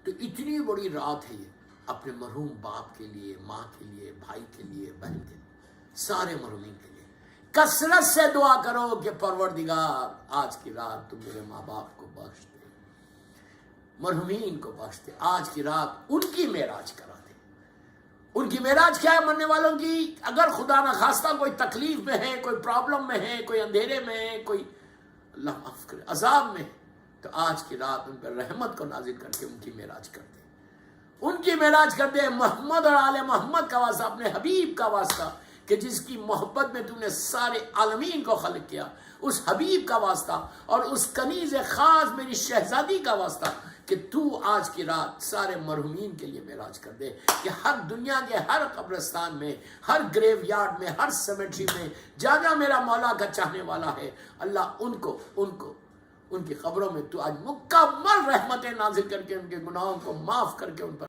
تو اتنی بڑی رات ہے یہ اپنے مرحوم باپ کے لیے، ماں کے لیے، بھائی کے لیے، بہن کے لیے، سارے مرحومین کے لیے کثرت سے دعا کرو کہ پروردگار آج کی رات تم میرے ماں باپ کو بخش دے، مرحومین کو بخش دے، آج کی رات ان کی معراج کرا دے۔ ان کی معراج کیا ہے مرنے والوں کی؟ اگر خدا نخواستہ کوئی تکلیف میں ہے، کوئی پرابلم میں ہے، کوئی اندھیرے میں ہے، کوئی اللہ معاف کرے عذاب میں ہے، تو آج کی رات ان پر رحمت کو نازل کر کے ان کی معراج کر دے، ان کی معراج کر دے، محمد اور آل محمد کا واسطہ، اپنے حبیب کا واسطہ کہ جس کی محبت میں تو نے سارے عالمین کو خلق کیا، اس حبیب کا واسطہ اور اس کنیز خاص میری شہزادی کا واسطہ کہ تو آج کی رات سارے مرحومین کے لیے معراج کر دے، کہ ہر دنیا کے ہر قبرستان میں، ہر گریو یارڈ میں، ہر سیمیٹری میں جہاں جہاں میرا مولا کا چاہنے والا ہے، اللہ ان کی قبروں میں تو آج مکمل رحمتیں نازل کر کے ان کے گناہوں کو معاف کر کے ان پر